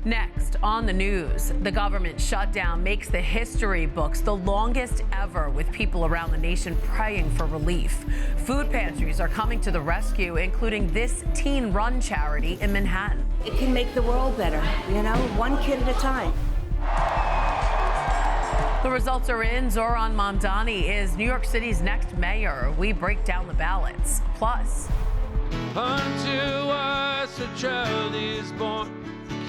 Next on the news, the government shutdown makes the history books, the longest ever, with people around the nation praying for relief. Food pantries are coming to the rescue, including this teen-run charity in Manhattan. It can make the world better, one kid at a time. The results are in. Zohran Mamdani is New York City's next mayor. We break down the ballots. Plus, unto us a child is born,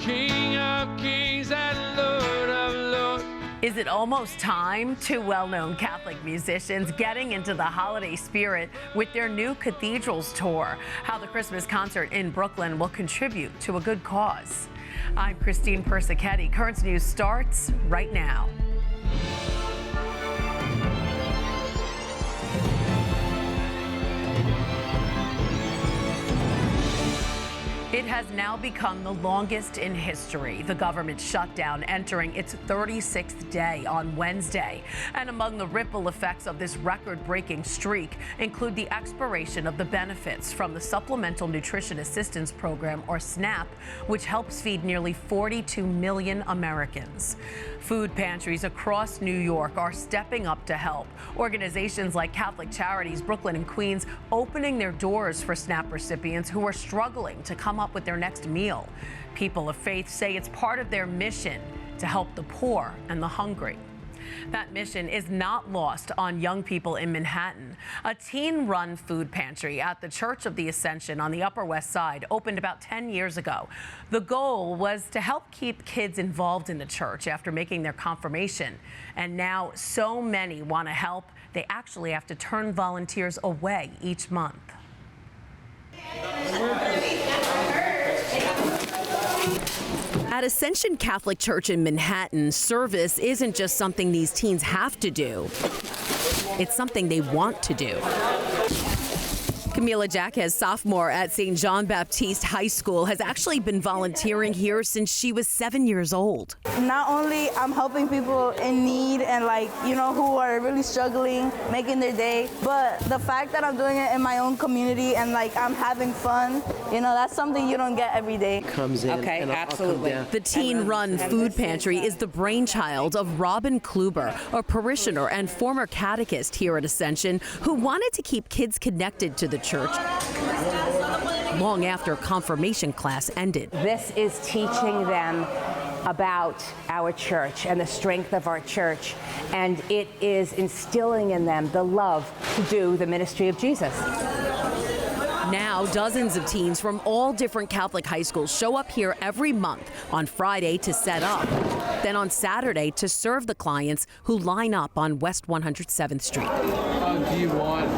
King of kings and Lord of lords. is it almost time? Two well-known Catholic musicians getting into the holiday spirit with their new cathedrals tour. How the Christmas concert in Brooklyn will contribute to a good cause. I'm Christine Persichetti. Currents News starts right now. It has now become the longest in history. The government shutdown entering its 36th day on Wednesday. And among the ripple effects of this record-breaking streak include the expiration of the benefits from the Supplemental Nutrition Assistance Program, or SNAP, which helps feed nearly 42 million Americans. Food pantries across New York are stepping up to help. Organizations like Catholic Charities Brooklyn and Queens opening their doors for SNAP recipients who are struggling to come up with their next meal. People of faith say it's part of their mission to help the poor and the hungry. That mission is not lost on young people in Manhattan. A teen-run food pantry at the Church of the Ascension on the Upper West Side opened about 10 years ago. The goal was to help keep kids involved in the church after making their confirmation. And now so many want to help, they actually have to turn volunteers away each month. At Ascension Catholic Church in Manhattan, service isn't just something these teens have to do. It's something they want to do. Camila Jaquez, sophomore at St. John Baptiste High School, has actually been volunteering here since she was 7 years old. Not only I'm helping people in need and who are really struggling, making their day, but the fact that I'm doing it in my own community and I'm having fun, that's something you don't get every day. Comes in. Okay, and absolutely. The teen-run food pantry is the brainchild of Robin Kluber, a parishioner and former catechist here at Ascension who wanted to keep kids connected to the church long after confirmation class ended. This is teaching them about our church and the strength of our church, and it is instilling in them the love to do the ministry of Jesus. Now, dozens of teens from all different Catholic high schools show up here every month, on Friday to set up, then on Saturday to serve the clients who line up on West 107th Street. Do you want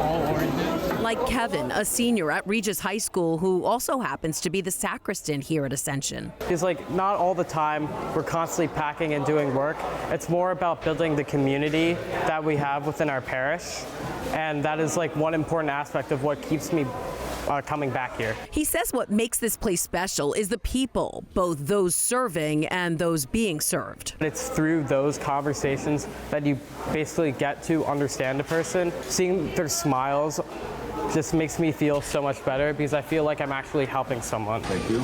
all oranges? Like Kevin, a senior at Regis High School who also happens to be the sacristan here at Ascension. It's not all the time we're constantly packing and doing work. It's more about building the community that we have within our parish. And that is one important aspect of what keeps me coming back here. He says what makes this place special is the people, both those serving and those being served. It's through those conversations that you basically get to understand a person. Seeing their smiles just makes me feel so much better because I feel like I'm actually helping someone. Thank you.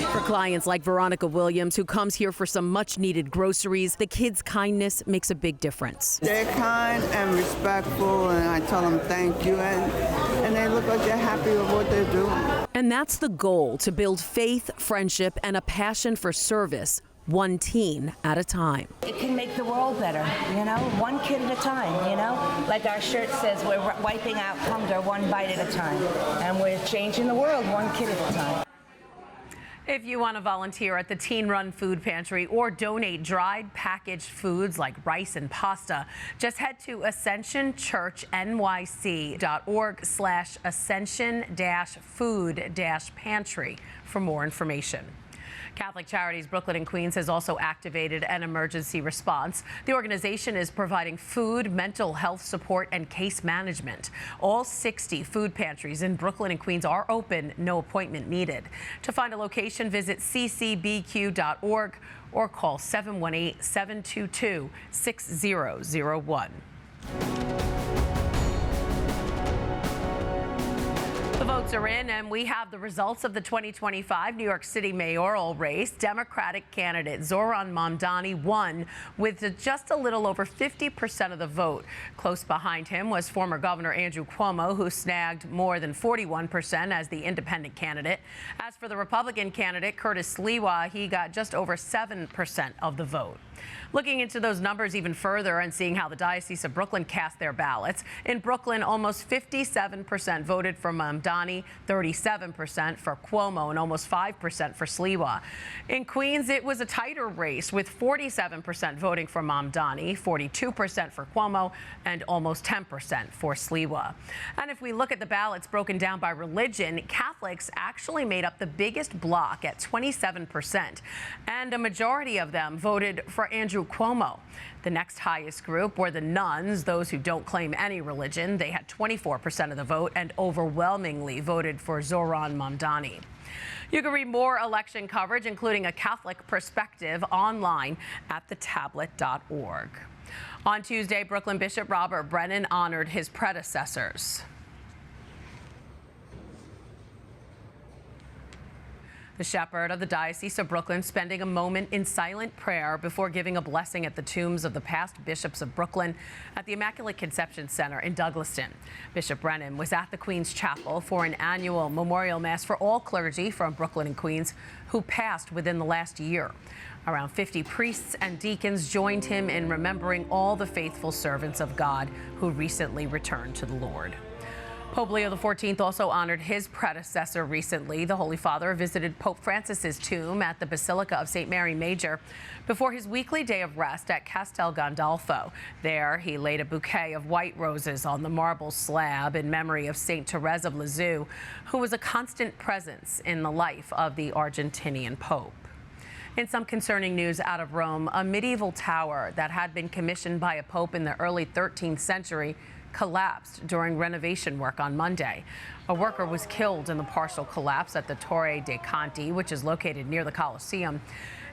For clients like Veronica Williams, who comes here for some much-needed groceries, the kids' kindness makes a big difference. They're kind and respectful, and I tell them thank you, and they look like they're happy with what they're doing. And that's the goal, to build faith, friendship, and a passion for service, one teen at a time. It can make the world better, one kid at a time, Like our shirt says, we're wiping out hunger one bite at a time, and we're changing the world one kid at a time. If you want to volunteer at the teen-run food pantry or donate dried packaged foods like rice and pasta, just head to ascensionchurchnyc.org/ascension-food-pantry for more information. Catholic Charities Brooklyn and Queens has also activated an emergency response. The organization is providing food, mental health support, and case management. All 60 food pantries in Brooklyn and Queens are open, no appointment needed. To find a location, visit ccbq.org or call 718-722-6001. The votes Votes are in, and we have the results of the 2025 New York City mayoral race. Democratic candidate Zohran Mamdani won with just a little over 50% of the vote. Close behind him was former Governor Andrew Cuomo, who snagged more than 41% as the independent candidate. As for the Republican candidate, Curtis Sliwa, he got just over 7% of the vote. Looking into those numbers even further and seeing how the Diocese of Brooklyn cast their ballots. In Brooklyn, almost 57% voted for Mamdani, 37% for Cuomo, and almost 5% for Sliwa. In Queens, it was a tighter race with 47% voting for Mamdani, 42% for Cuomo, and almost 10% for Sliwa. And if we look at the ballots broken down by religion, Catholics actually made up the biggest block at 27%, and a majority of them voted for Andrew Cuomo. The next highest group were the nuns, those who don't claim any religion. They had 24% of the vote and overwhelmingly voted for Zohran Mamdani. You can read more election coverage, including a Catholic perspective, online at thetablet.org. On Tuesday, Brooklyn Bishop Robert Brennan honored his predecessors. The shepherd of the Diocese of Brooklyn spending a moment in silent prayer before giving a blessing at the tombs of the past bishops of Brooklyn at the Immaculate Conception Center in Douglaston. Bishop Brennan was at the Queen's Chapel for an annual memorial mass for all clergy from Brooklyn and Queens who passed within the last year. Around 50 priests and deacons joined him in remembering all the faithful servants of God who recently returned to the Lord. Pope Leo XIV also honored his predecessor recently. The Holy Father visited Pope Francis's tomb at the Basilica of St. Mary Major before his weekly day of rest at Castel Gandolfo. There, he laid a bouquet of white roses on the marble slab in memory of St. Therese of Lisieux, who was a constant presence in the life of the Argentinian Pope. In some concerning news out of Rome, a medieval tower that had been commissioned by a pope in the early 13th century collapsed during renovation work on Monday. A worker was killed in the partial collapse at the Torre dei Conti, which is located near the Colosseum.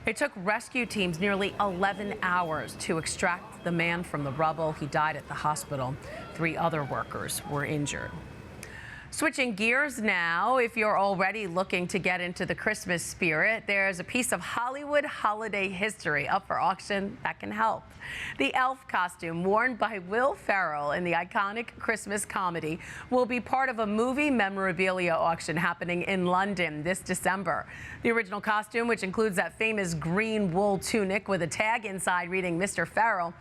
It took rescue teams nearly 11 hours to extract the man from the rubble. He died at the hospital. 3 other workers were injured. Switching gears now, if you're already looking to get into the Christmas spirit, there's a piece of Hollywood holiday history up for auction that can help. The elf costume worn by Will Ferrell in the iconic Christmas comedy will be part of a movie memorabilia auction happening in London this December. The original costume, which includes that famous green wool tunic with a tag inside reading Mr. Ferrell,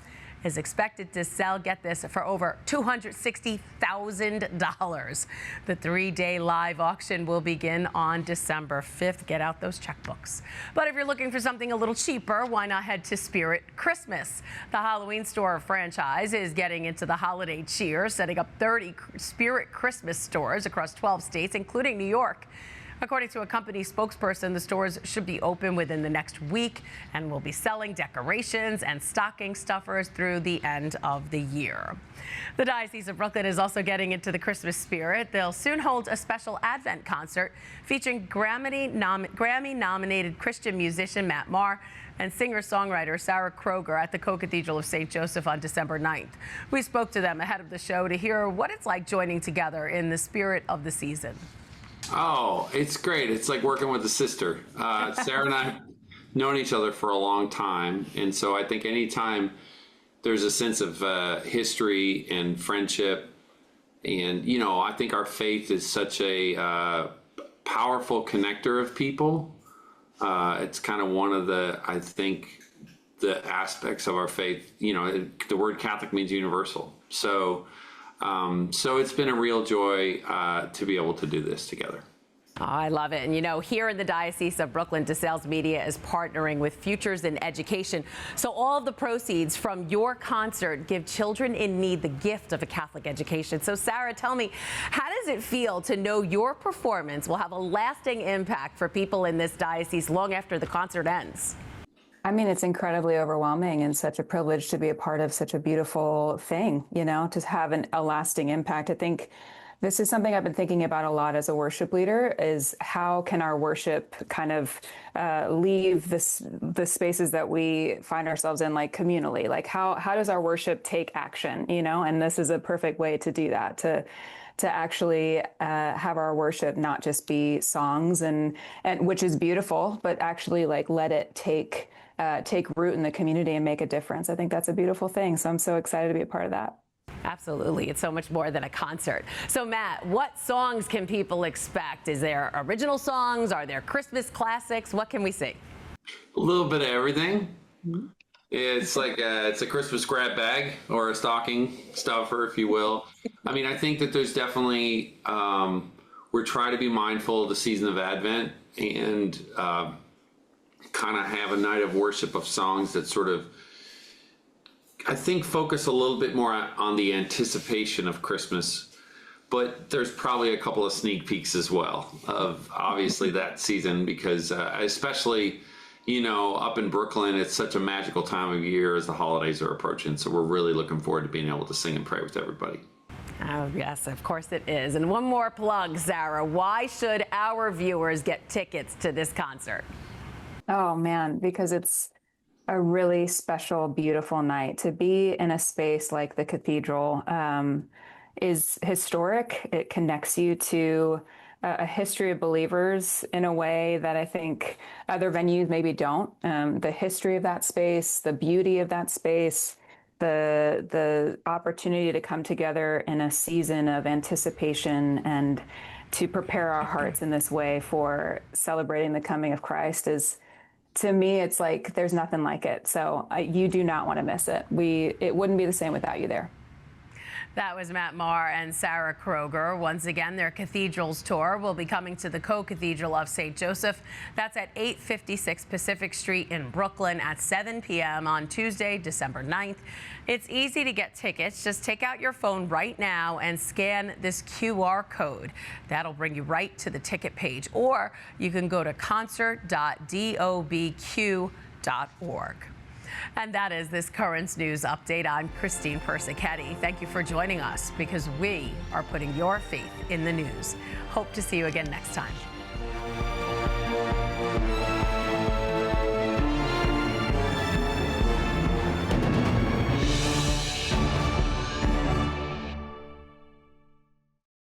is expected to sell, get this, for over $260,000. The 3-day live auction will begin on December 5th. Get out those checkbooks. But if you're looking for something a little cheaper, why not head to Spirit Christmas? The Halloween store franchise is getting into the holiday cheer, setting up 30 Spirit Christmas stores across 12 states, including New York. According to a company spokesperson, the stores should be open within the next week and will be selling decorations and stocking stuffers through the end of the year. The Diocese of Brooklyn is also getting into the Christmas spirit. They'll soon hold a special Advent concert featuring Grammy-nominated Christian musician Matt Maher and singer-songwriter Sarah Kroger at the Co-Cathedral of St. Joseph on December 9th. We spoke to them ahead of the show to hear what it's like joining together in the spirit of the season. Oh, it's great. It's like working with a sister. Sarah and I have known each other for a long time. And so I think anytime there's a sense of history and friendship, and, you know, I think our faith is such a powerful connector of people. It's kind of one of the, I think, the aspects of our faith. You know, the word Catholic means universal. So it's been a real joy to be able to do this together. Oh, I love it. And, you know, here in the Diocese of Brooklyn, DeSales Media is partnering with Futures in Education. So all of the proceeds from your concert give children in need the gift of a Catholic education. So, Sarah, tell me, how does it feel to know your performance will have a lasting impact for people in this diocese long after the concert ends? I mean, it's incredibly overwhelming and such a privilege to be a part of such a beautiful thing, you know, to have a lasting impact. I think this is something I've been thinking about a lot as a worship leader, is how can our worship kind of leave the spaces that we find ourselves in, like communally, like how does our worship take action, you know? And this is a perfect way to do that, to actually have our worship not just be songs and which is beautiful, but actually like let it take root in the community and make a difference. I think that's a beautiful thing. So I'm so excited to be a part of that. Absolutely. It's so much more than a concert. So, Matt, what songs can people expect? Is there original songs? Are there Christmas classics? What can we see? A little bit of everything. It's like it's a Christmas grab bag or a stocking stuffer, if you will. I mean, I think that there's definitely, we're trying to be mindful of the season of Advent and kind of have a night of worship of songs that sort of, I think, focus a little bit more on the anticipation of Christmas, but there's probably a couple of sneak peeks as well of obviously that season because especially, you know, up in Brooklyn, it's such a magical time of year as the holidays are approaching. So we're really looking forward to being able to sing and pray with everybody. Oh, yes, of course it is. And one more plug, Sarah. Why should our viewers get tickets to this concert? Oh, man, because it's a really special, beautiful night. To be in a space like the cathedral is historic. It connects you to a history of believers in a way that I think other venues maybe don't. The history of that space, the beauty of that space, the opportunity to come together in a season of anticipation and to prepare our hearts in this way for celebrating the coming of Christ is, to me, it's like there's nothing like it. So you do not want to miss it. It wouldn't be the same without you there. That was Matt Maher and Sarah Kroger. Once again, their Cathedrals tour will be coming to the Co-Cathedral of St. Joseph. That's at 856 Pacific Street in Brooklyn at 7 p.m. on Tuesday, December 9th. It's easy to get tickets. Just take out your phone right now and scan this QR code. That'll bring you right to the ticket page. Or you can go to concert.dobq.org. And that is this Currents News Update. I'm Christine Persichetti. Thank you for joining us because we are putting your faith in the news. Hope to see you again next time.